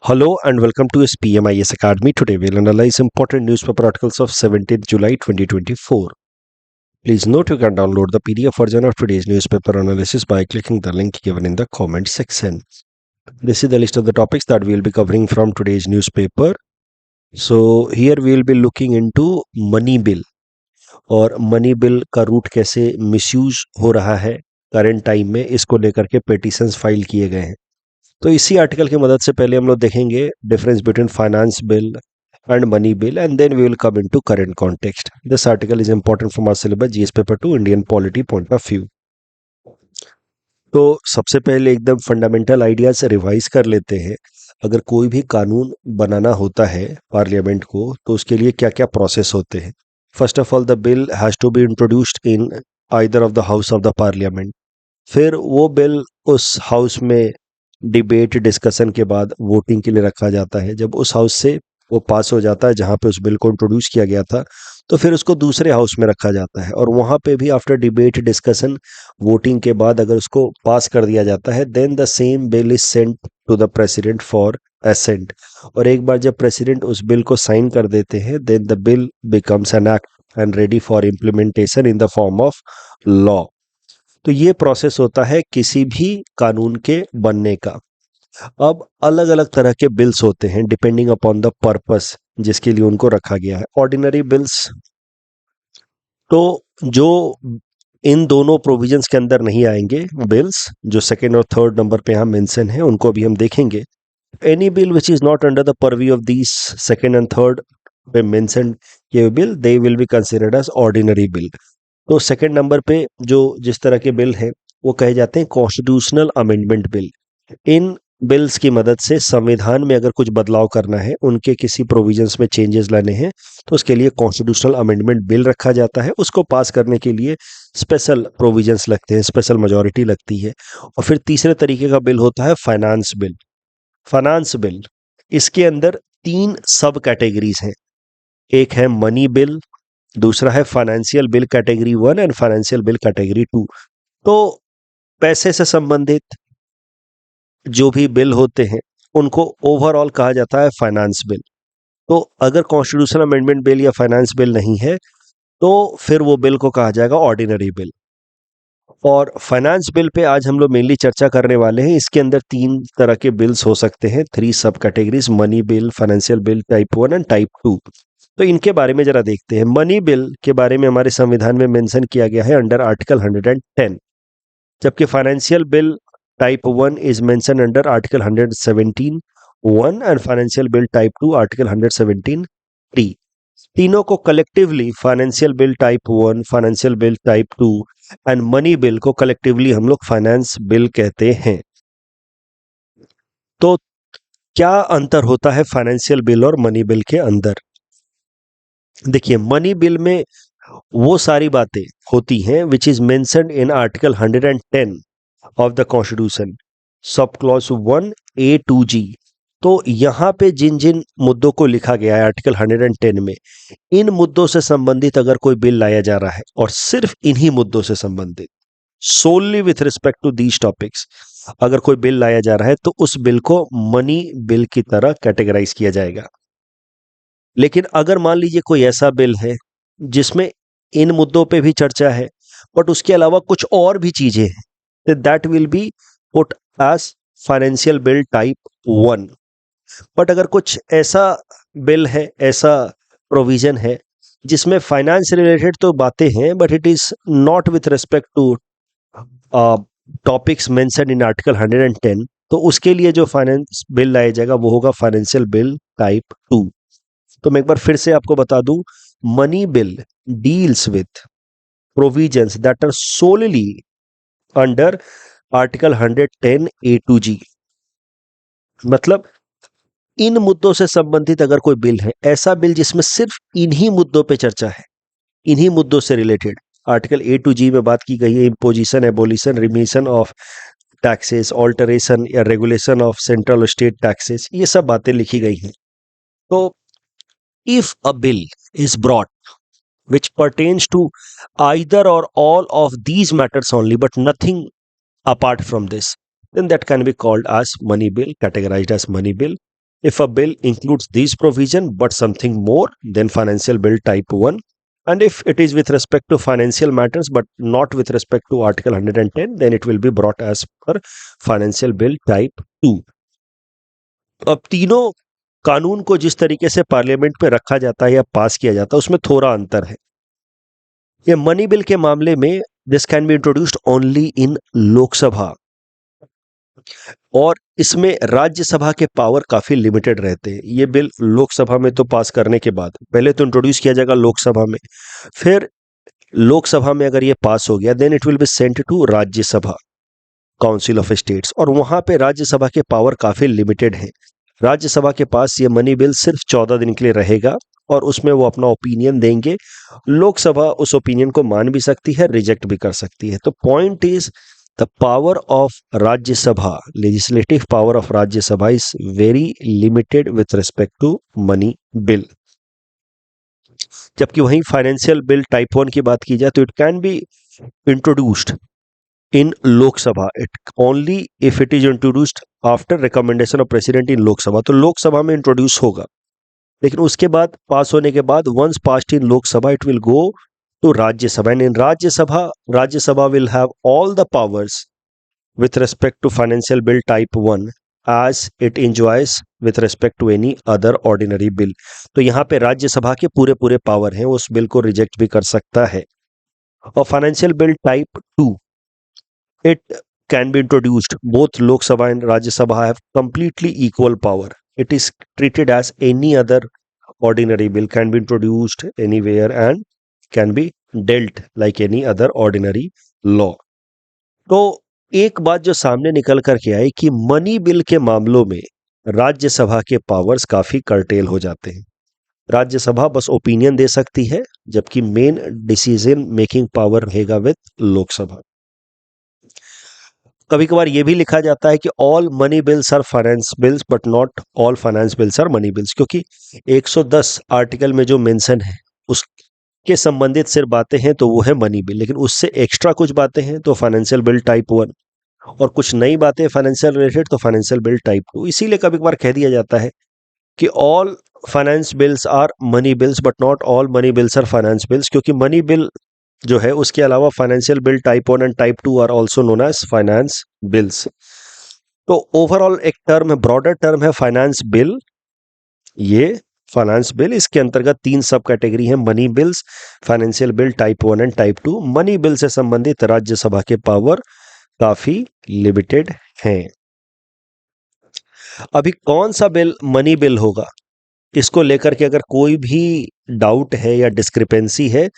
Hello and welcome to SPMIS Academy. Today we'll analyze important newspaper articles of 17th July 2024. Please note you can download the PDF version of today's newspaper analysis by clicking the link given in the comment section. This is the list of the topics that we'll be covering from today's newspaper. So here we'll be looking into money bill और money bill का root कैसे misuse हो रहा है current time में, इसको लेकर के पिटीशंस फाइल किए गए हैं. तो इसी आर्टिकल की मदद से पहले हम लोग देखेंगे difference between finance bill and money bill and then we will come into current context. This article is important for our syllabus GS paper 2 Indian polity point of view. तो सबसे पहले एकदम फंडामेंटल आइडियाज रिवाइज कर लेते हैं. अगर कोई भी कानून बनाना होता है पार्लियामेंट को तो उसके लिए क्या क्या प्रोसेस होते हैं. First of all the bill has to be introduced in either of the house of the parliament. फिर वो बिल उस हाउस में डिबेट डिस्कशन के बाद वोटिंग के लिए रखा जाता है. जब उस हाउस से वो पास हो जाता है जहां पे उस बिल को इंट्रोड्यूस किया गया था, तो फिर उसको दूसरे हाउस में रखा जाता है और वहां पे भी आफ्टर डिबेट डिस्कशन वोटिंग के बाद अगर उसको पास कर दिया जाता है then the same bill is sent to the president for assent. और एक बार जब प्रेसिडेंट उस बिल को साइन कर देते हैं then the bill becomes an act and ready for implementation in the form of law. तो ये प्रोसेस होता है किसी भी कानून के बनने का. अब अलग अलग तरह के बिल्स होते हैं डिपेंडिंग अपॉन द पर्पस जिसके लिए उनको रखा गया है. ऑर्डिनरी बिल्स तो जो इन दोनों प्रोविजंस के अंदर नहीं आएंगे, बिल्स जो सेकेंड और थर्ड नंबर पे यहाँ मेंशन है उनको भी हम देखेंगे. Any bill which is not under the purview of these second and third पे मेंशन ये bill they will be considered as ordinary bill. तो सेकंड नंबर पे जो जिस तरह के बिल हैं वो कहे जाते हैं कॉन्स्टिट्यूशनल अमेंडमेंट बिल. इन बिल्स की मदद से संविधान में अगर कुछ बदलाव करना है, उनके किसी प्रोविजंस में चेंजेस लाने हैं, तो उसके लिए कॉन्स्टिट्यूशनल अमेंडमेंट बिल रखा जाता है. उसको पास करने के लिए स्पेशल प्रोविजंस लगते हैं, स्पेशल मेजॉरिटी लगती है. और फिर तीसरे तरीके का बिल होता है फाइनेंस बिल. फाइनेंस बिल इसके अंदर तीन सब कैटेगरीज हैं. एक है मनी बिल, दूसरा है financial bill category 1 and financial bill category 2. तो पैसे से संबंधित जो भी बिल होते हैं उनको ओवरऑल कहा जाता है फाइनेंस बिल. तो अगर कॉन्स्टिट्यूशनल अमेंडमेंट बिल या फाइनेंस बिल नहीं है तो फिर वो बिल को कहा जाएगा ऑर्डिनरी बिल. और फाइनेंस बिल पे आज हम लोग मेनली चर्चा करने वाले हैं. इसके अंदर तीन तरह के बिल्स हो सकते हैं, थ्री सब categories, money bill, financial bill type 1 and type 2. तो इनके बारे में जरा देखते हैं. मनी बिल के बारे में हमारे संविधान में मेंशन किया गया है अंडर आर्टिकल 110, जबकि financial bill type 1 is mention under article 117 1 and financial bill type 2 article 117 3. तीनों को collectively financial bill type 1, financial bill type 2 and money bill को कलेक्टिवली हम लोग फाइनेंस बिल कहते हैं. तो क्या अंतर होता है फाइनेंशियल बिल और मनी बिल के अंदर? देखिए, मनी बिल में वो सारी बातें होती हैं which is mentioned in article 110 of the constitution, sub clause 1A-2G. तो यहाँ पे जिन जिन मुद्दों को लिखा गया है आर्टिकल 110 में, इन मुद्दों से संबंधित अगर कोई बिल लाया जा रहा है और सिर्फ इन्हीं मुद्दों से संबंधित, solely with respect to these topics अगर कोई बिल लाया जा रहा है तो उस बिल को मनी बिल की तरह कैटेगराइज किया जाएगा. लेकिन अगर मान लीजिए कोई ऐसा बिल है जिसमें इन मुद्दों पे भी चर्चा है बट उसके अलावा कुछ और भी चीजें हैं, तो that will be put as financial bill type 1. But अगर कुछ ऐसा बिल है, ऐसा प्रोविजन है जिसमें फाइनेंस रिलेटेड तो बातें हैं but it is not with respect to topics mention in article 110, तो उसके लिए जो फाइनेंस बिल लाया जाएगा वो होगा फाइनेंशियल बिल टाइप 2. तो मैं एक बार फिर से आपको बता दूं, money bill deals with provisions that are solely under article 110A-2G. मतलब इन मुद्दों से संबंधित अगर कोई बिल है, ऐसा बिल जिसमें सिर्फ इन्हीं मुद्दों पे चर्चा है, इन्हीं मुद्दों से रिलेटेड आर्टिकल A-2G में बात की गई है, imposition, abolition, remission of taxes, alteration या रेगुलेशन ऑफ सेंट्रल और स्टेट टैक्सेस, ये सब बातें लिखी गई हैं. तो if a bill is brought which pertains to either or all of these matters only but nothing apart from this, then that can be called as money bill, categorized as money bill. If a bill includes these provision but something more, then financial bill type 1. And if it is with respect to financial matters but not with respect to article 110, then it will be brought as per financial bill type 2. अब तीनों कानून को जिस तरीके से parliament में रखा जाता है या पास किया जाता है उसमें थोड़ा अंतर है। ये मनी बिल के मामले में this can be introduced only in Lok Sabha, और इसमें राज्यसभा के पावर काफी लिमिटेड रहते हैं। ये बिल लोकसभा में तो पास करने के बाद पहले तो इंट्रोड्यूस किया जाएगा लोकसभा में, फिर लोकसभा में अगर ये पास हो गया then it will be sent to Rajya Sabha, council of states, और वहां पे राज्यसभा के पावर काफी लिमिटेड है। राज्यसभा के पास ये मनी बिल सिर्फ 14 दिन के लिए रहेगा और उसमें वो अपना ओपिनियन देंगे। लोकसभा उस ओपिनियन को मान भी सकती है, रिजेक्ट भी कर सकती है। तो point is the power of Rajya Sabha, legislative power of Rajya Sabha is very limited with respect to money bill. जबकि वहीं फाइनेंशियल बिल टाइप 1 की बात की जाए तो it can be introduced in Lok Sabha, it only if it is introduced after recommendation of president in Lok Sabha. तो लोकसभा में introduce होगा, लेकिन उसके बाद पास होने के बाद once passed in Lok Sabha it will go to Rajya Sabha, and in Rajya Sabha will have all the powers with respect to financial bill type 1 as it enjoys with respect to any other ordinary bill। तो यहाँ पे राज्यसभा के पूरे पूरे पावर हैं, उस bill को reject भी कर सकता है। और financial bill type 2 it can be introduced, both Lok Sabha and Rajya Sabha have completely equal power, it is treated as any other ordinary bill, can be introduced anywhere and can be dealt like any other ordinary law। तो एक बात जो सामने निकल करके आई कि money bill के मामलों में राज्यसभा के पावर्स काफी कर्टेल हो जाते हैं। राज्यसभा बस ओपिनियन दे सकती है, जबकि मेन डिसीजन मेकिंग पावर रहेगा विद लोकसभा। कभी कभार यह भी लिखा जाता है कि all money bills are finance bills but not all finance bills are money bills, क्योंकि 110 आर्टिकल में जो मेंशन है उसके संबंधित सिर्फ बातें हैं तो वो है मनी बिल, लेकिन उससे एक्स्ट्रा कुछ बातें हैं तो फाइनेंशियल बिल टाइप 1, और कुछ नई बातें फाइनेंशियल रिलेटेड तो फाइनेंशियल बिल टाइप 2। इसीलिए कभी कभार कह दिया जाता है कि all finance bills are money bills but not all money bills are finance bills, क्योंकि मनी बिल जो है उसके अलावा financial bill type 1 and type 2 are also known as finance bills. तो ओवरऑल एक टर्म है, ब्रॉडर टर्म है finance bill. ये फाइनेंस बिल, इसके अंतर्गत 3 सब कैटेगरी है, money bills, financial bill type 1 and type 2। Money bill से संबंधित राज्यसभा के पावर काफी लिमिटेड हैं। अभी कौन सा बिल मनी बिल होगा, इसको लेकर के अगर कोई भी डाउट है या डिस्क्रिपेंसी है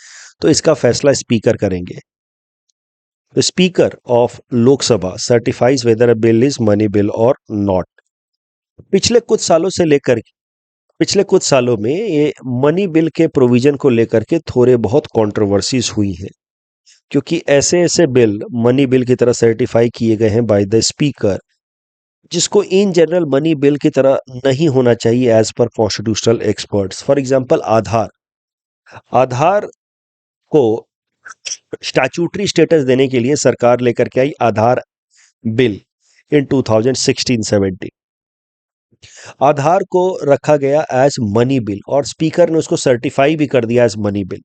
तो इसका फैसला स्पीकर करेंगे। The Speaker of Lok Sabha certifies whether a bill is money bill or not। पिछले कुछ सालों में ये मनी बिल के प्रोविजन को लेकर के थोड़े बहुत कंट्रोवर्सीज हुई है, क्योंकि ऐसे ऐसे बिल मनी बिल की तरह सर्टिफाई किए गए हैं बाय द स्पीकर, जिसको इन जनरल मनी बिल की तरह नहीं होना चाहिए as per constitutional experts. For example Aadhaar को स्टैट्यूटरी स्टेटस देने के लिए सरकार लेकर के आई आधार बिल इन 2016-17। आधार को रखा गया एज मनी बिल और स्पीकर ने उसको सर्टिफाई भी कर दिया एज मनी बिल।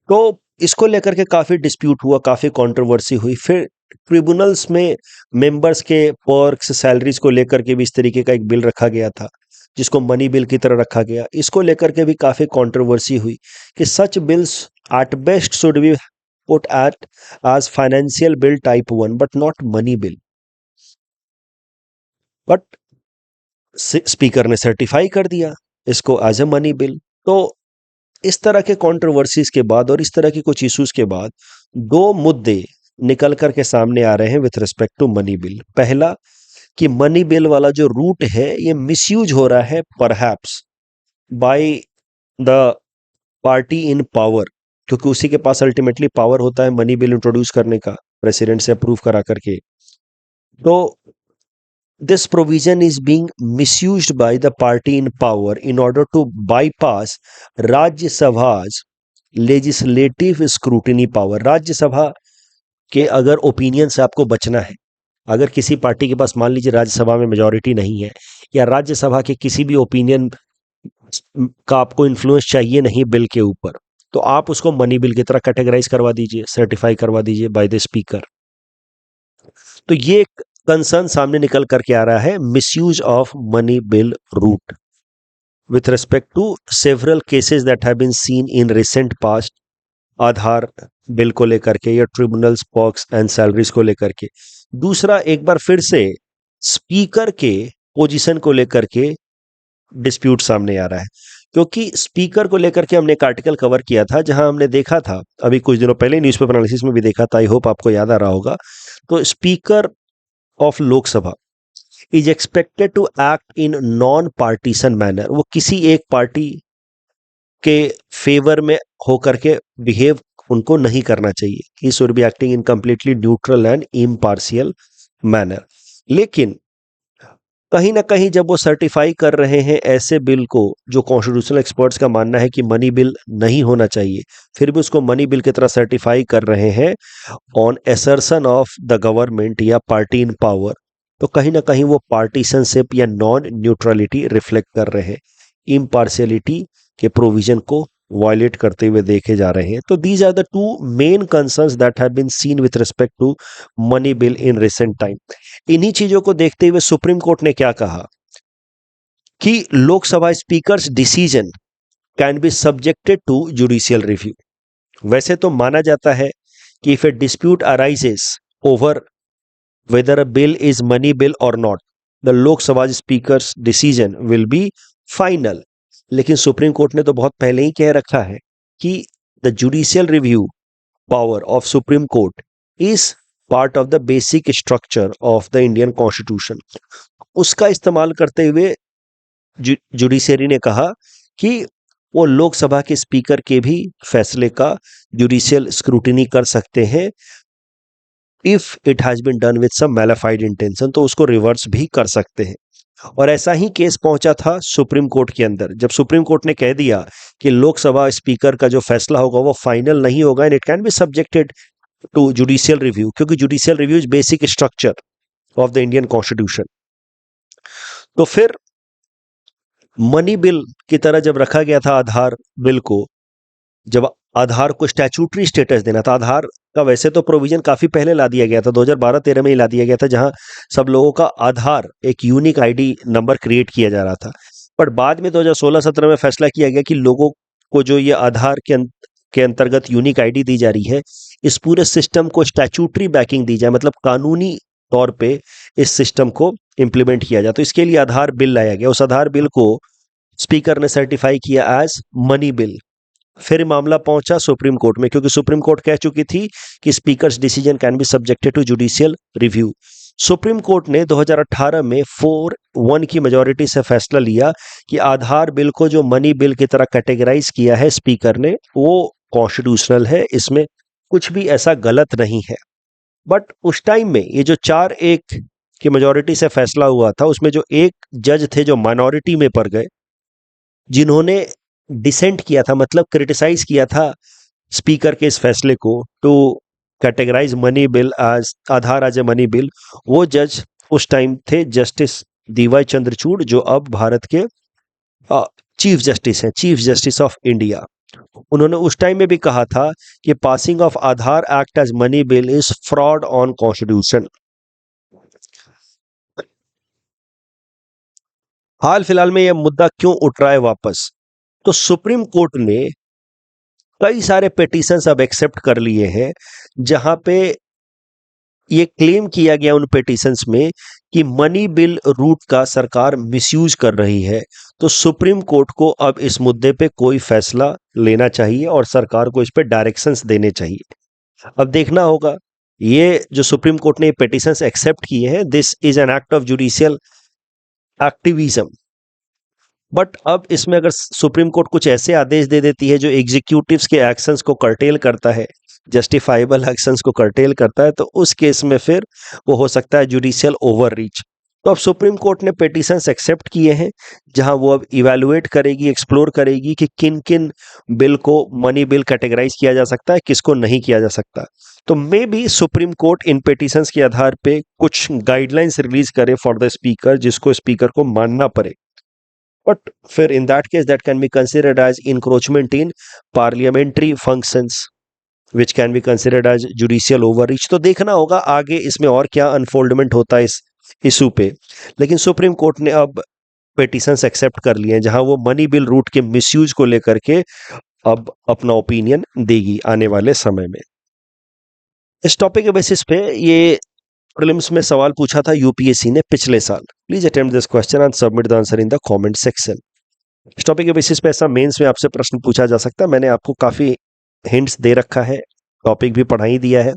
तो इसको लेकर के काफी डिस्प्यूट हुआ, काफी कंट्रोवर्सी हुई। फिर ट्रिब्यूनल्स में मेंबर्स के पर्क्स, सैलरीज को लेकर के भी इस तरीके का एक बिल रखा गया था जिसको मनी बिल की तरह रखा गया। इसको लेकर के भी काफी कंट्रोवर्सी हुई कि such bills at best should be put at as financial bill type 1 but not money bill. But speaker ने सर्टिफाई कर दिया इसको एज ए मनी बिल। तो इस तरह के कंट्रोवर्सीज के बाद और इस तरह की कुछ इश्यूज के बाद 2 मुद्दे निकल कर के सामने आ रहे हैं with respect to money bill. पहला कि मनी बिल वाला जो रूट है ये मिसयूज हो रहा है perhaps by the party in power, क्योंकि उसी के पास अल्टीमेटली पावर होता है मनी बिल इंट्रोड्यूस करने का, प्रेसिडेंट से अप्रूव करा करके। तो this provision is being misused by the party in power in order to bypass Rajya Sabha's legislative scrutiny power। Rajya Sabha के अगर ओपिनियन से आपको बचना है अगर किसी पार्टी के पास मान लीजिए राज्यसभा में मेजॉरिटी नहीं है, या राज्यसभा के किसी भी ओपिनियन का आपको इन्फ्लुएंस चाहिए नहीं बिल के ऊपर, तो आप उसको मनी बिल की तरह कैटेगराइज करवा दीजिए, सर्टिफाई करवा दीजिए बाय द स्पीकर। तो ये कंसर्न सामने निकल करके आ रहा है, misuse of money bill route with respect to several cases that have been seen in recent past, Aadhaar bill को लेकर के या ट्रिब्यूनल्स पॉक्स एंड सैलरीज को लेकर के। दूसरा, एक बार फिर से स्पीकर के पोजीशन को लेकर के डिस्प्यूट सामने आ रहा है, क्योंकि स्पीकर को लेकर के हमने एक आर्टिकल कवर किया था जहां हमने देखा था, अभी कुछ दिनों पहले न्यूज़पेपर एनालिसिस में भी देखा था, आई होप आपको याद आ रहा होगा। तो speaker of Lok Sabha is expected to act in non partisan manner, वो किसी एक पार्टी के फेवर में होकर के बिहेव उनको नहीं करना चाहिए। He should be acting in completely neutral and impartial manner. लेकिन कहीं ना कहीं जब वो सर्टिफाई कर रहे हैं ऐसे बिल को जो कॉन्स्टिट्यूशनल एक्सपर्ट्स का मानना है कि मनी बिल नहीं होना चाहिए, फिर भी उसको मनी बिल की तरह सर्टिफाई कर रहे हैं on assertion of the government या पार्टी इन पावर, तो कहीं ना कहीं वो पार्टीशनशिप या नॉन न्यूट्रलिटी रिफ्लेक्ट कर रहे हैं, इम्पार्शियलिटी के प्रोविजन को वायलेट करते हुए देखे जा रहे हैं। तो these are the two main concerns that have been seen with respect to money bill in recent time. इन्हीं चीजों को देखते हुए सुप्रीम कोर्ट ने क्या कहा कि Lok Sabha speaker's decision can be subjected to judicial review. वैसे तो माना जाता है कि if a dispute arises over whether a bill is money bill or not, the Lok Sabha speaker's decision will be final। लेकिन सुप्रीम कोर्ट ने तो बहुत पहले ही कह रखा है कि the judicial review power of Supreme Court is part of the basic structure of the Indian Constitution। उसका इस्तेमाल करते हुए जुडिशरी ने कहा कि वो लोकसभा के स्पीकर के भी फैसले का जुडिशियल स्क्रूटिनी कर सकते हैं if it has been done with some malified intention, तो उसको रिवर्स भी कर सकते हैं। और ऐसा ही केस पहुंचा था सुप्रीम कोर्ट के अंदर, जब सुप्रीम कोर्ट ने कह दिया कि लोकसभा स्पीकर का जो फैसला होगा वो फाइनल नहीं होगा and it can be subjected to judicial review, क्योंकि judicial review is basic structure of the Indian constitution. तो फिर मनी बिल की तरह जब रखा गया था आधार बिल को, जब आधार को स्टैट्यूटरी स्टेटस देना था, आधार का वैसे तो प्रोविजन काफी पहले ला दिया गया था, 2012-13 में ही ला दिया गया था, जहां सब लोगों का आधार एक यूनिक आईडी नंबर क्रिएट किया जा रहा था। पर बाद में 2016-17 में फैसला किया गया कि लोगों को जो ये आधार के अंतर्गत यूनिक आईडी दी जा रही है, इस पूरे सिस्टम को स्टैट्यूटरी बैकिंग दी जाए, मतलब कानूनी तौर पे इस सिस्टम को इंप्लीमेंट किया जाए। तो इसके लिए आधार बिल लाया गया, उस आधार बिल को स्पीकर ने सर्टिफाई किया एज मनी बिल। फिर मामला पहुंचा सुप्रीम कोर्ट में, क्योंकि सुप्रीम कोर्ट कह चुकी थी कि speaker's decision can be subjected to judicial review. Supreme court ने 2018 में 4-1 की मेजॉरिटी से फैसला लिया कि आधार बिल को जो मनी बिल की तरह कैटेगराइज किया है स्पीकर ने, वो कॉन्स्टिट्यूशनल है, इसमें कुछ भी ऐसा गलत नहीं है। बट उस टाइम में ये जो 4-1 की मेजॉरिटी से फैसला हुआ था, उसमें जो एक जज थे जो माइनॉरिटी में पड़ गए, जिन्होंने डिसेंट किया था, मतलब क्रिटिसाइज किया था स्पीकर के इस फैसले को to categorize money bill as Aadhaar as a money bill, वो जज उस टाइम थे जस्टिस डीवाई चंद्रचूड़, जो अब भारत के चीफ जस्टिस हैं, चीफ जस्टिस ऑफ इंडिया। उन्होंने उस टाइम में भी कहा था कि passing of Aadhaar act as money bill is fraud on constitution. हाल फिलहाल में यह मुद्दा क्यों उठ रहा है वापस, तो सुप्रीम कोर्ट ने कई सारे पिटीशंस अब एक्सेप्ट कर लिए हैं जहां पे ये क्लेम किया गया उन पिटीशंस में कि मनी बिल रूट का सरकार मिसयूज कर रही है। तो सुप्रीम कोर्ट को अब इस मुद्दे पे कोई फैसला लेना चाहिए और सरकार को इस पे डायरेक्शंस देने चाहिए। अब देखना होगा, ये जो सुप्रीम कोर्ट ने पिटीशंस एक्सेप्ट किए हैं, this is an act of judicial activism. But अब इसमें अगर सुप्रीम कोर्ट कुछ ऐसे आदेश दे देती है जो एग्जीक्यूटिव्स के एक्शंस को कर्टेल करता है, जस्टिफाइबल एक्शंस को कर्टेल करता है, तो उस केस में फिर वो हो सकता है जुडिशियल ओवररीच। तो अब सुप्रीम कोर्ट ने पिटीशंस एक्सेप्ट किए हैं, जहां वो अब इवैल्यूएट करेगी, एक्सप्लोर करेगी कि किन किन बिल को मनी बिल कैटेगराइज किया जा सकता है, किसको नहीं किया जा सकता। तो मे बी सुप्रीम कोर्ट इन पिटीशंस के आधार पे कुछ गाइडलाइंस रिलीज करे फॉर द स्पीकर, जिसको स्पीकर को मानना पड़े। बट फिर in that case that can be considered as encroachment in parliamentary functions, which can be considered as judicial overreach. तो देखना होगा आगे इसमें और क्या अनफोल्डमेंट होता है इस इशू पे। लेकिन सुप्रीम कोर्ट ने अब पिटीशंस एक्सेप्ट कर लिए हैं, जहां वो मनी बिल रूट के मिसयूज को लेकर के अब अपना ओपिनियन देगी आने वाले समय में। इस टॉपिक के बेसिस पे ये प्रीलिम्स में सवाल पूछा था यूपीएससी ने पिछले साल। Please attempt this question and submit the answer in the comment section. इस टॉपिक के बेसिस पे ऐसा मेंस में आपसे प्रश्न पूछा जा सकता है। मैंने आपको काफी हिंट्स दे रखा है, टॉपिक भी पढ़ा ही दिया है,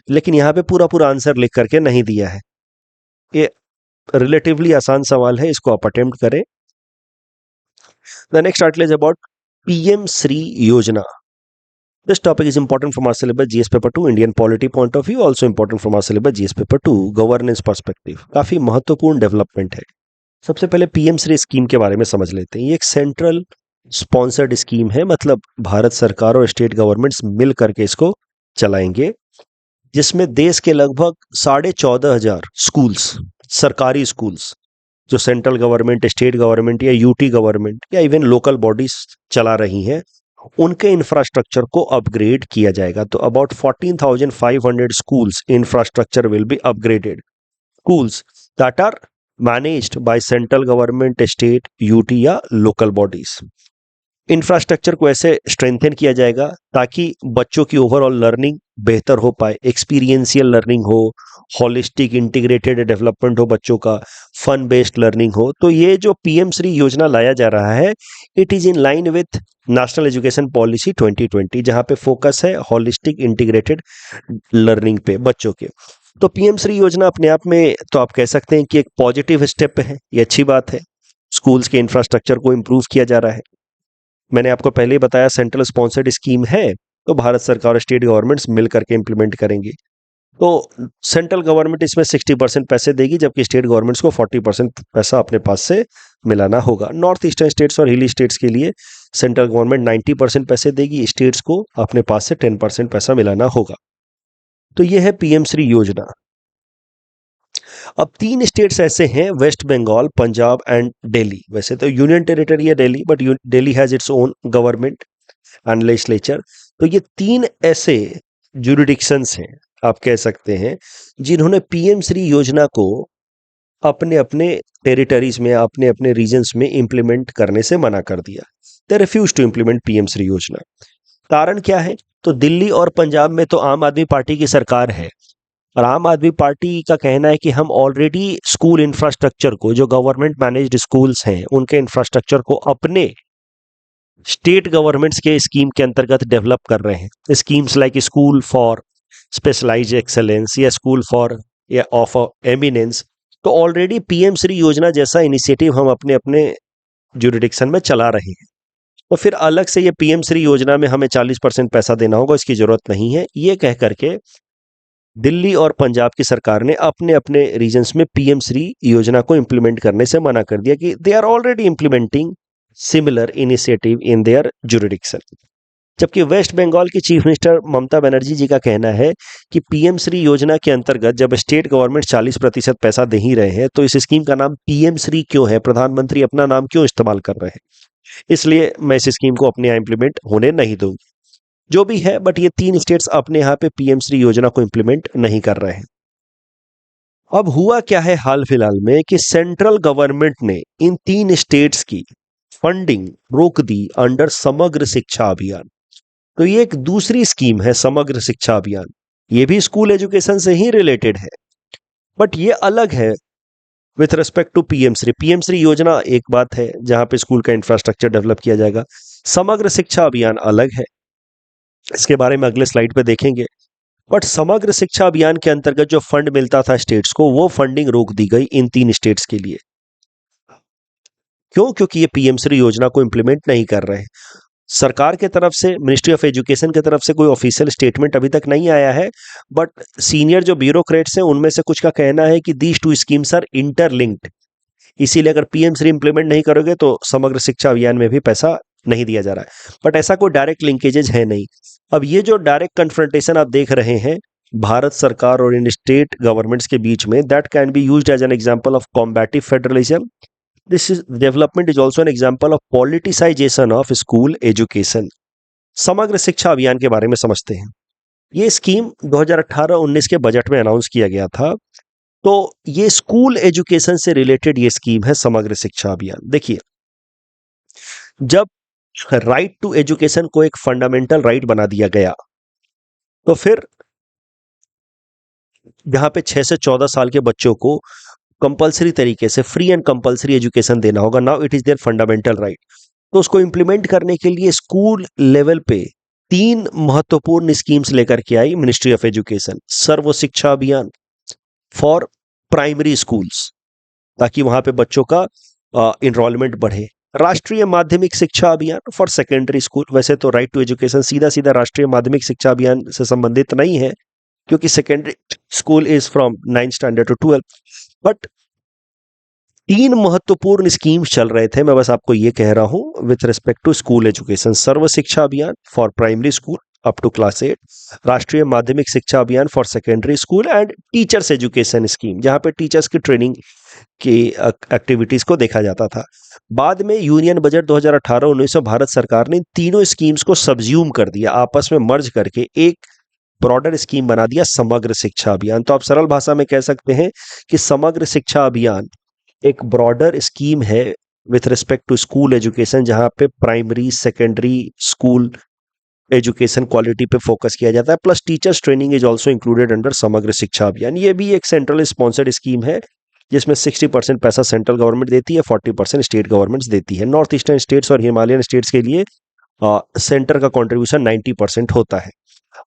लेकिन यहाँ पे पूरा पूरा आंसर लिख करके नहीं दिया है। ये रिलेटिवली आसान सवाल है, इसको आप अटेम्प्ट करें। The next article is about PM Shri योजना। This topic is important from our syllabus GS paper 2 Indian polity point of view, also important from our syllabus GS paper 2 governance perspective। काफी महत्वपूर्ण development है। सबसे पहले PM Shri scheme के बारे में समझ लेते हैं। ये एक सेंट्रल स्पॉन्सर्ड स्कीम है, मतलब भारत सरकार और स्टेट गवर्नमेंट्स मिल करके इसको चलाएंगे, जिसमें देश के लगभग 14,500 स्कूल्स, सरकारी स्कूल्स जो सेंट्रल गवर्नमेंट, स्टेट गवर्नमेंट या यूटी गवर्नमेंट या इवन लोकल बॉडीज चला रही हैं, उनके इंफ्रास्ट्रक्चर को अपग्रेड किया जाएगा। तो about 14,500 schools infrastructure will be upgraded। Schools that are managed by central government, state, UT या local bodies। इंफ्रास्ट्रक्चर को ऐसे स्ट्रेंथन किया जाएगा ताकि बच्चों की ओवरऑल लर्निंग बेहतर हो पाए, एक्सपीरियंशियल लर्निंग हो, होलिस्टिक इंटीग्रेटेड डेवलपमेंट हो, बच्चों का फन बेस्ड लर्निंग हो। तो ये जो पीएम श्री योजना लाया जा रहा है, it is in line with national education policy 2020, जहां पे फोकस है होलिस्टिक इंटीग्रेटेड लर्निंग पे बच्चों के। तो पीएम श्री योजना अपने आप में तो आप कह सकते हैं कि एक पॉजिटिव स्टेप है, ये अच्छी बात है। स्कूल्स के इंफ्रास्ट्रक्चर को इंप्रूव किया जा रहा है। मैंने आपको पहले ही बताया सेंट्रल स्पॉन्सर्ड स्कीम है, तो भारत सरकार और स्टेट गवर्नमेंट्स मिल करके इंप्लीमेंट करेंगे। तो सेंट्रल गवर्नमेंट इसमें 60% पैसे देगी, जबकि स्टेट गवर्नमेंट्स को 40% पैसा अपने पास से मिलाना होगा। नॉर्थ ईस्टर्न स्टेट्स और हिली स्टेट्स के लिए सेंट्रल गवर्नमेंट 90% पैसे देगी, स्टेट्स को अपने पास से 10% पैसा मिलाना होगा। तो यह है पीएम श्री योजना। अब 3 स्टेट्स ऐसे हैं, वेस्ट बंगाल, पंजाब एंड दिल्ली। वैसे तो यूनियन टेरिटरी है Delhi, but Delhi has its own government and legislature. तो ये 3 ऐसे जुरिडिक्शंस हैं, आप कह सकते हैं, जिन्होंने पीएम श्री योजना को अपने अपने टेरिटरीज में, अपने अपने रीजन्स में इंप्लीमेंट करने से मना कर दिया। They refuse to implement PM Shri योजना। कारण क्या है? तो दिल्ली और पंजाब में तो आम आदमी पार्टी की सरकार है, और आम आदमी पार्टी का कहना है कि हम ऑलरेडी स्कूल इंफ्रास्ट्रक्चर को, जो गवर्नमेंट मैनेज्ड स्कूल्स हैं, उनके इंफ्रास्ट्रक्चर को अपने स्टेट गवर्नमेंट्स के स्कीम के अंतर्गत डेवलप कर रहे हैं। Schemes like school for specialized excellence या स्कूल फॉर या ऑफ एमिनेंस। तो ऑलरेडी पीएम श्री योजना जैसा इनिशिएटिव हम अपने अपने जुरिडिक्शन में चला रहे हैं। तो फिर अलग से ये पीएम श्री योजना में हमें 40% पैसा देना होगा, इसकी जरूरत नहीं है। ये कह करके दिल्ली और पंजाब की सरकार ने अपने अपने रीजन्स में पीएम श्री योजना को इंप्लीमेंट करने से मना कर दिया कि they are already implementing similar initiative in their jurisdiction. जबकि वेस्ट बंगाल की चीफ मिनिस्टर ममता बनर्जी जी का कहना है कि पीएम श्री योजना के अंतर्गत जब स्टेट गवर्नमेंट 40% पैसा दे ही रहे हैं, तो इस स्कीम का नाम पीएम श्री क्यों है? प्रधानमंत्री अपना नाम क्यों इस्तेमाल कर रहे हैं? इसलिए मैं इस स्कीम को अपने यहाँ इंप्लीमेंट होने नहीं दूंगी। जो भी है, बट ये 3 स्टेट्स अपने यहाँ पे पीएम श्री योजना को इंप्लीमेंट नहीं कर रहे हैं। अब हुआ क्या है हाल फिलहाल में कि सेंट्रल गवर्नमेंट ने इन 3 स्टेट्स की फंडिंग रोक दी अंडर समग्र शिक्षा अभियान। तो ये एक दूसरी स्कीम है, समग्र शिक्षा अभियान। ये भी स्कूल एजुकेशन से ही रिलेटेड है, बट ये अलग है with respect to PM Shri. PM Shri योजना एक बात है जहां पे स्कूल का इंफ्रास्ट्रक्चर डेवलप किया जाएगा, समग्र शिक्षा अभियान अलग है। इसके बारे में अगले स्लाइड पे देखेंगे। बट समग्र शिक्षा अभियान के अंतर्गत जो फंड मिलता था स्टेट्स को, वो फंडिंग रोक दी गई इन 3 स्टेट्स के लिए। क्यों? क्योंकि ये पीएम श्री योजना को इंप्लीमेंट नहीं कर रहे हैं। सरकार के तरफ से, मिनिस्ट्री ऑफ एजुकेशन की तरफ से कोई ऑफिशियल स्टेटमेंट अभी तक नहीं आया है, बट सीनियर जो ब्यूरोक्रेट्स हैं उनमें से कुछ का कहना है कि these two schemes are interlinked, इसीलिए अगर पीएम श्री इंप्लीमेंट नहीं करोगे तो समग्र शिक्षा अभियान में भी पैसा नहीं दिया जा रहा है। बट ऐसा कोई डायरेक्ट लिंकेजेज है नहीं। अब ये जो डायरेक्ट कन्फ्रंटेशन आप देख रहे हैं भारत सरकार और इन स्टेट गवर्नमेंट्स के बीच में, that can be used as an example of combative federalism. This is development is also an example of politicization of school education. Samagra Shiksha अभियान के बारे में समझते हैं। ये स्कीम 2018-19 के बजट में अनाउंस किया गया था। तो ये स्कूल एजुकेशन से रिलेटेड ये स्कीम है समग्र शिक्षा अभियान। देखिए, जब राइट टू एजुकेशन को एक फंडामेंटल राइट बना दिया गया, तो फिर जहां पे 6 से 14 साल के बच्चों को कंपलसरी तरीके से फ्री एंड कंपलसरी एजुकेशन देना होगा, now it is there fundamental right. तो उसको इंप्लीमेंट करने के लिए स्कूल लेवल पे 3 महत्वपूर्ण स्कीम्स लेकर के आई ministry of education. Sarva Shiksha Abhiyan for primary schools, ताकि वहां पे बच्चों का इनरोलमेंट बढ़े। राष्ट्रीय Madhyamik Shiksha Abhiyan for secondary school. वैसे तो राइट टू एजुकेशन सीधा सीधा राष्ट्रीय माध्यमिक शिक्षा अभियान से संबंधित नहीं है, क्योंकि secondary school is from 9th standard to 12th। But 3 महत्वपूर्ण स्कीम्स चल रहे थे, मैं बस आपको ये कह रहा हूं with respect to school education. Sarva Shiksha Abhiyan for primary school up to class 8, Rashtriya Madhyamik Shiksha Abhiyan for secondary school, and teachers education scheme, जहां पे टीचर्स की ट्रेनिंग की एक्टिविटीज को देखा जाता था। बाद में यूनियन बजट 2018-19 में भारत सरकार ने तीनों स्कीम्स को सब्ज्यूम कर दिया, आपस में मर्ज करके एक ब्रॉडर स्कीम बना दिया, समग्र शिक्षा अभियान। तो आप सरल भाषा में कह सकते हैं कि समग्र शिक्षा अभियान एक ब्रॉडर स्कीम है with respect to school education, जहां पे primary secondary school education quality पे फोकस किया जाता है, plus teachers training is also included under Samagra Shiksha अभियान। ये भी एक सेंट्रल स्पॉन्सर्ड स्कीम है, जिसमें 60% पैसा सेंट्रल गवर्नमेंट देती है, 40% स्टेट गवर्नमेंट्स देती है। नॉर्थ ईस्टर्न स्टेट्स और हिमालयन स्टेट्स के लिए सेंटर का कंट्रीब्यूशन 90% होता है।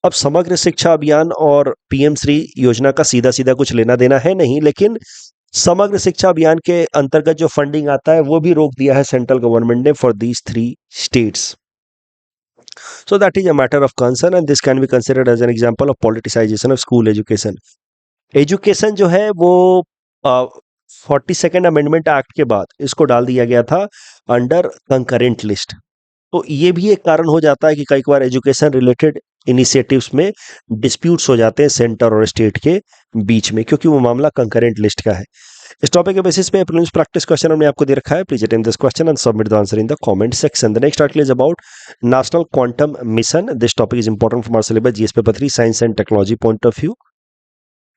अब समग्र शिक्षा अभियान और पीएम श्री योजना का सीधा सीधा कुछ लेना देना है नहीं, लेकिन समग्र शिक्षा अभियान के अंतर्गत जो फंडिंग आता है वो भी रोक दिया है सेंट्रल गवर्नमेंट ने for these 3 states. So that is a matter of concern and this can be considered as an example of politicization of school education. Education जो है वो 42nd अमेंडमेंट एक्ट के बाद इसको डाल दिया गया था अंडर कंकरेंट लिस्ट। तो ये भी एक कारण हो जाता है कि कई बार एजुकेशन रिलेटेड इनिशिएटिव्स में डिस्प्यूट्स हो जाते हैं सेंटर और स्टेट के बीच में, क्योंकि वो मामला कंकरेंट लिस्ट का है। इस टॉपिक के बेसिस पे प्रीलिम्स प्रैक्टिस क्वेश्चन हमने आपको दे रखा है। Please attend this question and submit the answer in the comment section. The next article is about national quantum mission. This topic is important from our syllabus GS paper 3 science and technology point of view.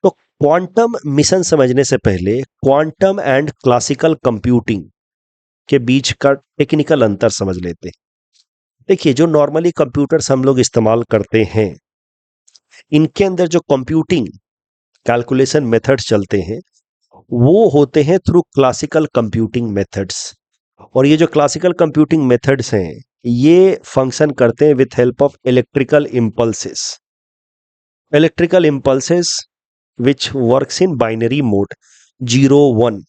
तो quantum mission समझने से पहले quantum and classical computing के बीच का technical अंतर समझ लेते हैं। देखिए, जो नॉर्मली कंप्यूटर्स हम लोग इस्तेमाल करते हैं, इनके अंदर जो कंप्यूटिंग कैलकुलेशन मेथड्स चलते हैं वो होते हैं थ्रू क्लासिकल कंप्यूटिंग मेथड्स। और ये जो क्लासिकल कंप्यूटिंग मेथड्स हैं ये फंक्शन करते हैं with help of electrical impulses. Electrical impulses which works in binary mode 0-1।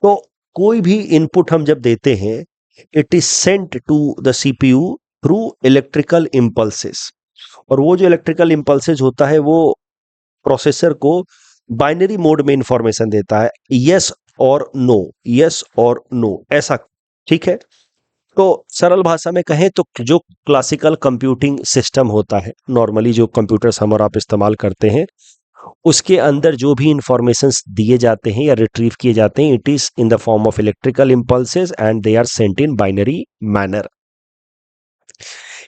तो कोई भी इनपुट हम जब देते हैं it is sent to the CPU through electrical impulses, और वो जो इलेक्ट्रिकल इम्पल्सेस होता है वो प्रोसेसर को बाइनरी मोड में इंफॉर्मेशन देता है, यस और नो, यस और नो, ऐसा। ठीक है, तो सरल भाषा में कहें तो जो क्लासिकल कंप्यूटिंग सिस्टम होता है, नॉर्मली जो कंप्यूटर्स हम और आप इस्तेमाल करते हैं, उसके अंदर जो भी इंफॉर्मेशंस दिए जाते हैं या रिट्रीव किए जाते हैं, it is in the form of electrical impulses and they are sent in binary manner.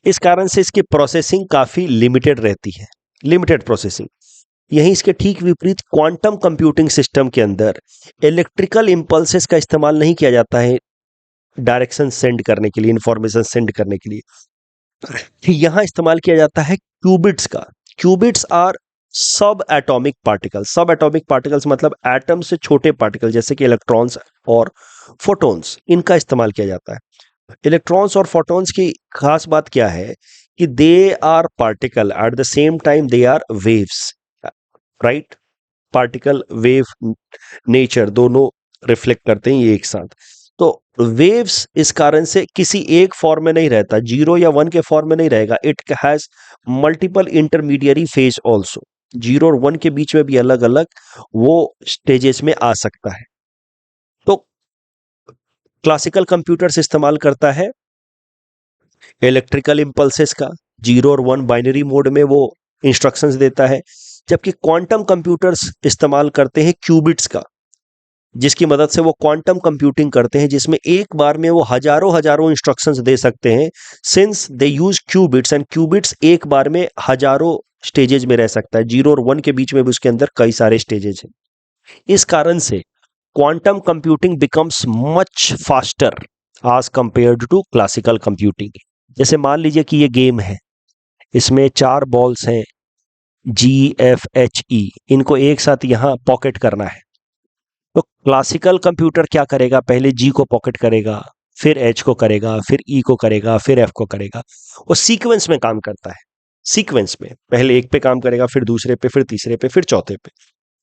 इस कारण से इसकी प्रोसेसिंग काफी लिमिटेड रहती है, लिमिटेड प्रोसेसिंग। यहीं इसके ठीक विपरीत क्वांटम कंप्यूटिंग सिस्टम के अंदर इलेक्ट्रिकल इम्पल्सेस का इस्तेमाल नहीं किया जाता है डायरेक्शन सेंड करने के लिए, इंफॉर्मेशन सेंड करने के लिए। यहां इस्तेमाल किया जाता है क्यूबिट्स का। क्यूबिट्स आर सब एटॉमिक पार्टिकल। सब एटॉमिक पार्टिकल्स मतलब एटम से छोटे पार्टिकल, जैसे कि इलेक्ट्रॉन्स और फोटॉन्स, इनका इस्तेमाल किया जाता है। इलेक्ट्रॉन्स और फोटॉन्स की खास बात क्या है कि they are particle at the same time they are waves, right. Particle wave nature दोनों रिफ्लेक्ट करते हैं ये एक साथ। तो वेव्स इस कारण से किसी एक फॉर्म में नहीं रहता, 0 या 1 के फॉर्म में नहीं रहेगा, it has multiple intermediary phase also. 0 और 1 के बीच में भी अलग अलग वो स्टेजेस में आ सकता है। तो क्लासिकल कंप्यूटर्स इस्तेमाल करता है इलेक्ट्रिकल इम्पल्सेस का, 0 और 1 बाइनरी मोड में वो इंस्ट्रक्शंस देता है, जबकि क्वांटम कंप्यूटर्स इस्तेमाल करते हैं क्यूबिट्स का, जिसकी मदद से वो क्वांटम कंप्यूटिंग करते हैं, जिसमें एक बार में वो हजारों हजारों इंस्ट्रक्शंस दे सकते हैं, since they use qubits, and qubits एक बार में हजारों स्टेजेज में रह सकता है, 0 और 1 के बीच में भी उसके अंदर कई सारे स्टेजेज हैं। इस कारण से quantum computing becomes much faster आज कंपेयर्ड टू क्लासिकल कंप्यूटिंग। जैसे मान लीजिए कि ये गेम है, इसमें 4 बॉल्स हैं, GFHE, इनको एक साथ यहाँ पॉकेट करना है। तो क्लासिकल कंप्यूटर क्या करेगा, पहले G को पॉकेट करेगा, फिर H को करेगा, फिर E को करेगा, फिर F को करेगा। वो सीक्वेंस में काम करता है, सीक्वेंस में पहले एक पे काम करेगा, फिर दूसरे पे, फिर तीसरे पे, फिर चौथे पे।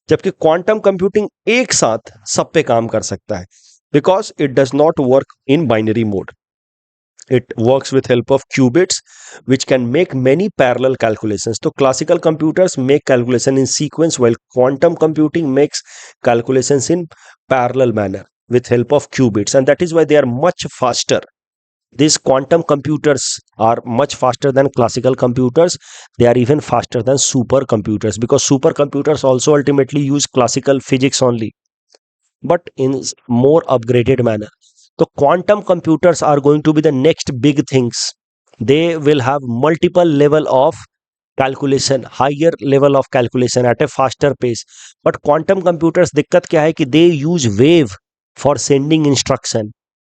जबकि क्वांटम कंप्यूटिंग एक साथ सब पे काम कर सकता है, because it does not work in binary mode, it works with help of qubits which can make many parallel calculations. So classical computers make calculation in sequence, while quantum computing makes calculations in parallel manner with help of qubits, and that is why they are much faster. These quantum computers are much faster than classical computers. They are even faster than supercomputers, because supercomputers also ultimately use classical physics only, but in more upgraded manner. So quantum computers are going to be the next big things. They will have multiple level of calculation, higher level of calculation at a faster pace. But quantum computers दिक्कत क्या है कि they use wave for sending instruction,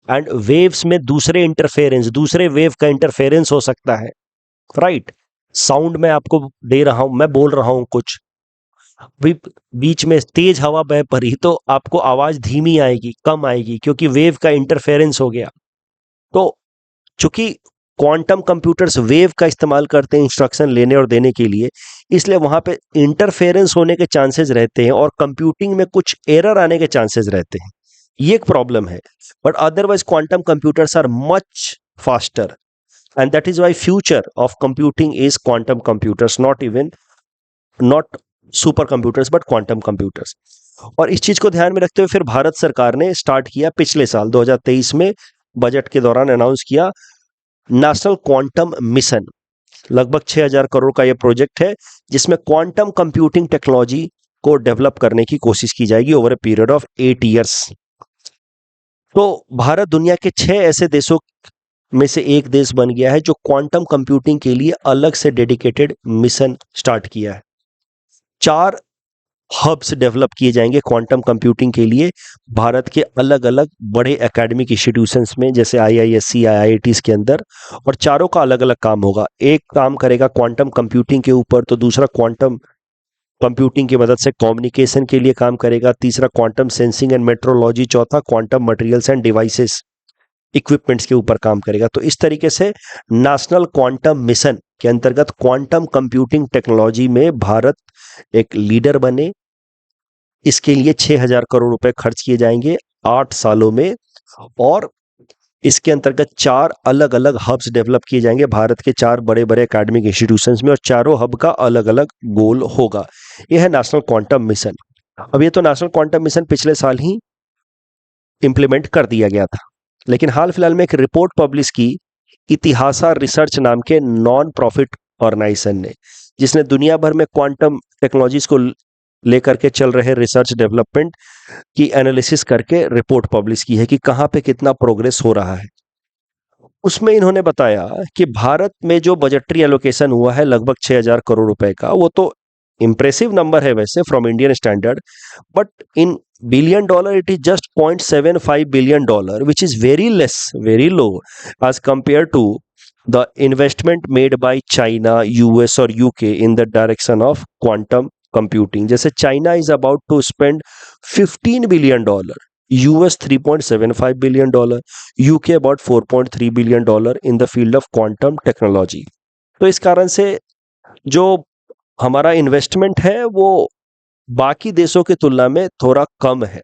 and waves में दूसरे interference, दूसरे wave का interference हो सकता है, right? साउंड मैं आपको दे रहा हूं, मैं बोल रहा हूं कुछ, भी बीच में तेज हवा बह पड़ी तो आपको आवाज धीमी आएगी, कम आएगी, क्योंकि वेव का इंटरफेरेंस हो गया। तो चूंकि क्वांटम कंप्यूटर्स वेव का इस्तेमाल करते हैं इंस्ट्रक्शन लेने और देने के लिए, इसलिए वहां पे इंटरफेरेंस होने के चांसेस रहते हैं और कंप्यूटिंग में कुछ एरर आने के चांसेस रहते हैं। ये एक प्रॉब्लम है, but otherwise quantum computers are much faster, and that is why future of computing is quantum computers, not super computers but quantum computers. और इस चीज को ध्यान में रखते हुए फिर भारत सरकार ने स्टार्ट किया पिछले साल 2023 में, बजट के दौरान अनाउंस किया नेशनल क्वांटम मिशन। लगभग 6000 करोड़ का यह प्रोजेक्ट है, जिसमें क्वांटम कंप्यूटिंग टेक्नोलॉजी को डेवलप करने की कोशिश की जाएगी over a period of 8 years. तो भारत दुनिया के 6 ऐसे देशों में से एक देश बन गया है जो क्वांटम कंप्यूटिंग के लिए अलग से डेडिकेटेड मिशन स्टार्ट किया है। 4 हब्स डेवलप किए जाएंगे क्वांटम कंप्यूटिंग के लिए भारत के अलग अलग बड़े एकेडमिक इंस्टीट्यूशंस में, जैसे IISc, IITs के अंदर, और चारों का अलग अलग काम होगा। एक काम करेगा क्वांटम कंप्यूटिंग के ऊपर, तो दूसरा क्वांटम कंप्यूटिंग की मदद से कम्युनिकेशन के लिए काम करेगा, तीसरा क्वांटम सेंसिंग एंड मेट्रोलॉजी, चौथा quantum materials end devices equipments के ऊपर काम करेगा। तो इस तरीके से नेशनल क्वांटम मिशन के अंतर्गत क्वांटम कंप्यूटिंग टेक्नोलॉजी में भारत एक लीडर बने, इसके लिए 6000 करोड़ रुपए खर्च किए जाएंगे 8 सालों में, और इसके अंतर्गत 4 अलग अलग हब्स डेवलप किए जाएंगे भारत के 4 बड़े बड़े एकेडमिक इंस्टीट्यूशंस में, और चारों हब का अलग अलग गोल होगा। यह है नेशनल क्वांटम मिशन। अब ये तो नेशनल क्वांटम मिशन पिछले साल ही इंप्लीमेंट कर दिया गया था, लेकिन हाल फिलहाल में एक रिपोर्ट पब्लिश की इतिहासा रिसर्च नाम के नॉन प्रॉफिट ऑर्गेनाइजेशन ने, जिसने दुनिया भर में क्वांटम टेक्नोलॉजीज को लेकर के चल रहे रिसर्च डेवलपमेंट की एनालिसिस करके रिपोर्ट पब्लिश की है कि कहां पे कितना प्रोग्रेस हो रहा है। उसमें इन्होंने बताया कि भारत में जो बजटरी एलोकेशन हुआ है लगभग 6000 करोड़ रुपए का, वो तो इंप्रेसिव नंबर है वैसे from Indian standard, but in billion dollar it is just $0.75 billion, which is very less, very low as compare to the investment made by China, US और UK in the direction of quantum computing. जैसे China is about to spend $15 billion, US $3.75 billion, UK about $4.3 billion in the field of quantum technology. तो इस कारण से जो हमारा investment है वो बाकी देशों की तुलना में थोड़ा कम है।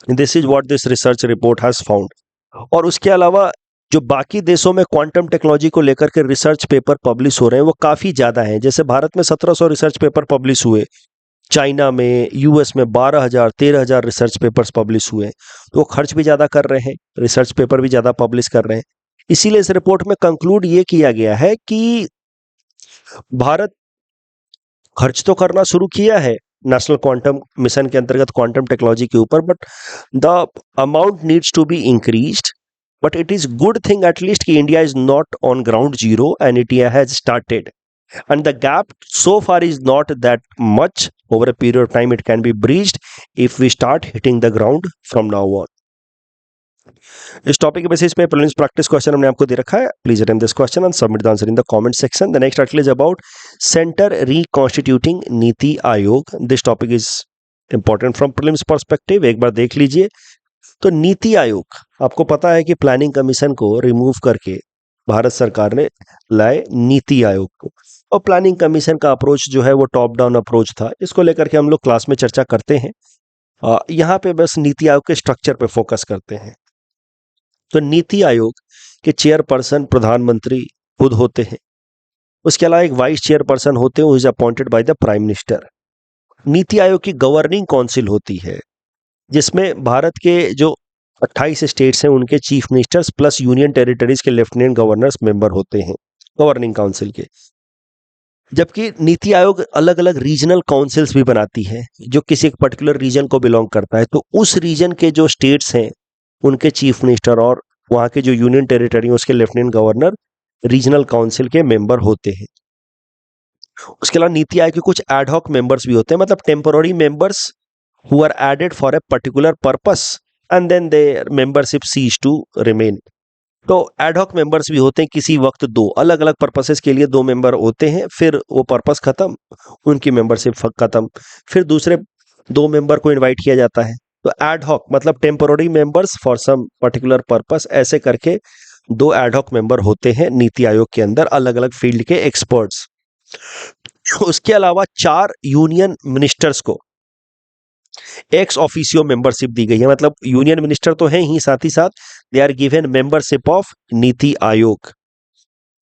This is what this research report has found. और उसके अलावा जो बाकी देशों में क्वांटम टेक्नोलॉजी को लेकर के रिसर्च पेपर पब्लिश हो रहे हैं वो काफी ज्यादा हैं। जैसे भारत में 1700 रिसर्च पेपर पब्लिश हुए, चाइना में, यूएस में 12,000 13,000 रिसर्च पेपर्स पब्लिश हुए हैं। तो वो खर्च भी ज्यादा कर रहे हैं, रिसर्च पेपर भी ज्यादा पब्लिश कर रहे हैं। इसीलिए इस रिपोर्ट में कंक्लूड ये किया गया है कि भारत खर्च तो करना शुरू किया है नेशनल क्वांटम मिशन के अंतर्गत क्वांटम टेक्नोलॉजी के ऊपर, but the amount needs to be increased. But it is good thing at least कि India is not on ground zero and India has started, and the gap so far is not that much. Over a period of time it can be breached if we start hitting the ground from now on. इस topic के basis पे prelims practice question हमने आपको दे रखा है। Please attempt this question and submit the answer in the comment section. The next article is about centre reconstituting NITI Aayog. This topic is important from prelims perspective. एक बार देख लीजिए। तो नीति आयोग, आपको पता है कि प्लानिंग कमीशन को रिमूव करके भारत सरकार ने लाए नीति आयोग को। और प्लानिंग कमीशन का अप्रोच जो है वो टॉप डाउन अप्रोच था। इसको लेकर के हम लोग क्लास में चर्चा करते हैं। यहाँ पे बस नीति आयोग के स्ट्रक्चर पे फोकस करते हैं। तो नीति आयोग के चेयरपर्सन प्रधानमंत्री खुद होते हैं। उसके अलावा एक वाइस चेयरपर्सन होते हैं, is appointed by the prime minister. NITI Aayog की गवर्निंग काउंसिल होती है, जिसमें भारत के जो 28 स्टेट्स हैं उनके chief ministers plus union territories के लेफ्टिनेंट गवर्नर्स मेंबर होते हैं गवर्निंग काउंसिल के। जबकि नीति आयोग अलग अलग रीजनल काउंसिल्स भी बनाती है, जो किसी एक पर्टिकुलर रीजन को बिलोंग करता है। तो उस रीजन के जो स्टेट्स हैं उनके चीफ मिनिस्टर और वहाँ के जो यूनियन टेरिटरी है उसके लेफ्टिनेंट गवर्नर रीजनल काउंसिल के मेंबर होते हैं। उसके अलावा नीति आयोग के कुछ एडहॉक मेंबर्स भी होते हैं, मतलब temporary members who are added for a particular purpose and then their membership cease to remain. तो एडहॉक मेंबर्स भी होते हैं, किसी वक्त दो अलग अलग पर्पसेस के लिए दो मेंबर होते हैं, फिर वो पर्पस खत्म, उनकी मेंबरशिप खत्म, फिर दूसरे दो मेंबर को इनवाइट किया जाता है। तो एडहॉक मतलब temporary members for some particular purpose, ऐसे करके दो एडहॉक मेंबर होते हैं नीति आयोग के अंदर, अलग अलग फील्ड के एक्सपर्ट्स। उसके अलावा 4 यूनियन मिनिस्टर्स को एक्स ऑफिशियो मेंबरशिप दी गई है, मतलब यूनियन मिनिस्टर तो हैं ही, साथ ही साथ they are given membership of NITI Aayog,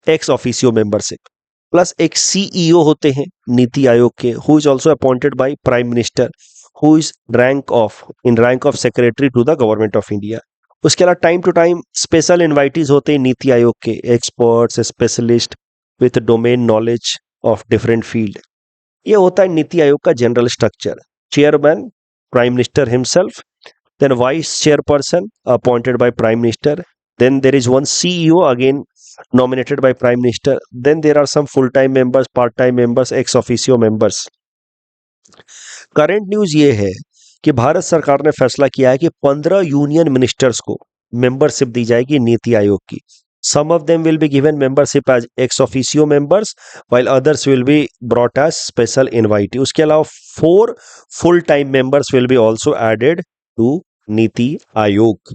ex officio membership. Plus एक सीईओ होते हैं नीति आयोग के, who is also appointed by prime minister, who is rank of secretary to the government of India. उसके अलावा time to time special invitees होते हैं नीति आयोग के, experts specialist with domain knowledge of different field. ये होता है नीति आयोग का general structure. Chairman Prime Minister himself, then Vice Chairperson appointed by Prime Minister, then there is one CEO again nominated by Prime Minister, then there are some full-time members, part-time members, ex officio members. Current news ये है कि भारत सरकार ने फैसला किया है कि 15 union ministers को मेंबरशिप दी जाएगी नीति आयोग की। Some of them will be given membership as ex officio members, while others will be brought as special invitee. उसके अलावा 4 full-time members will be also added to NITI Aayog.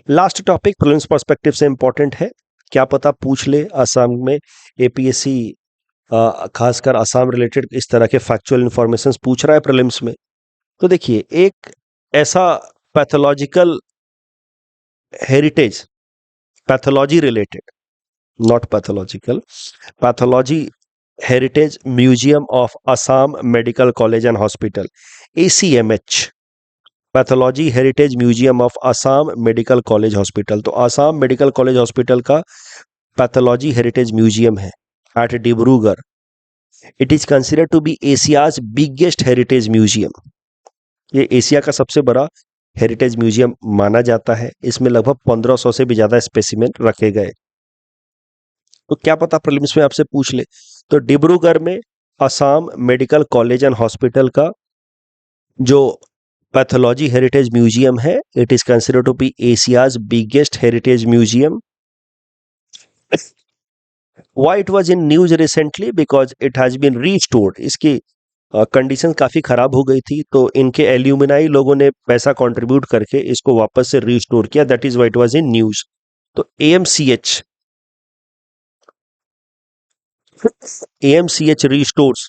Last topic prelims perspective से important है, क्या पता पूछ ले असम में APSC, खासकर असम रिलेटेड इस तरह के फैक्चुअल इंफॉर्मेशन पूछ रहा है प्रीलिम्स में। तो देखिए, एक ऐसा pathological heritage, pathology related, not pathological, pathology heritage museum of Assam medical college and hospital, ACMH, pathology heritage museum of Assam medical college hospital. तो असम मेडिकल कॉलेज हॉस्पिटल का पैथोलॉजी हेरिटेज म्यूजियम है at Dibrugarh. It is considered to be Asia's biggest heritage museum. ये Asia का सबसे बड़ा heritage museum माना जाता है। इसमें लगभग 1500 से भी ज्यादा स्पेसिमेन रखे गए। तो क्या पता प्रीलिम्स में आपसे पूछ ले। तो डिब्रूगढ़ में Assam medical college and hospital का जो पैथोलॉजी हेरिटेज म्यूजियम है, it is considered to be Asia's biggest heritage museum. Why it was in news recently? Because it has been restored. इसकी कंडीशन काफी खराब हो गई थी, तो इनके एल्यूमिनाई लोगों ने पैसा कंट्रीब्यूट करके इसको वापस से रीस्टोर किया। That is why it was in news. तो AMCH restores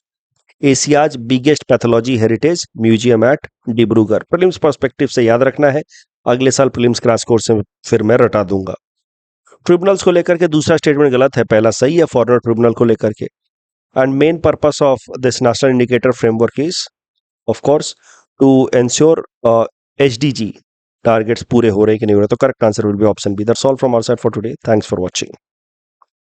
Asia's biggest pathology heritage museum at Dibrugarh. Prelims perspective से याद रखना है, अगले साल प्रीलिम्स क्रैश कोर्स में फिर मैं रटा दूंगा। ट्रिब्यूनल्स को लेकर के दूसरा स्टेटमेंट गलत है, पहला सही है फॉरेनर ट्रिब्यूनल को लेकर के। And main purpose of this national indicator framework is of course to ensure HDG targets पूरे हो रहे कि नहीं हो रहे। तो correct answer will be option B. That's all from our side for today. Thanks for watching.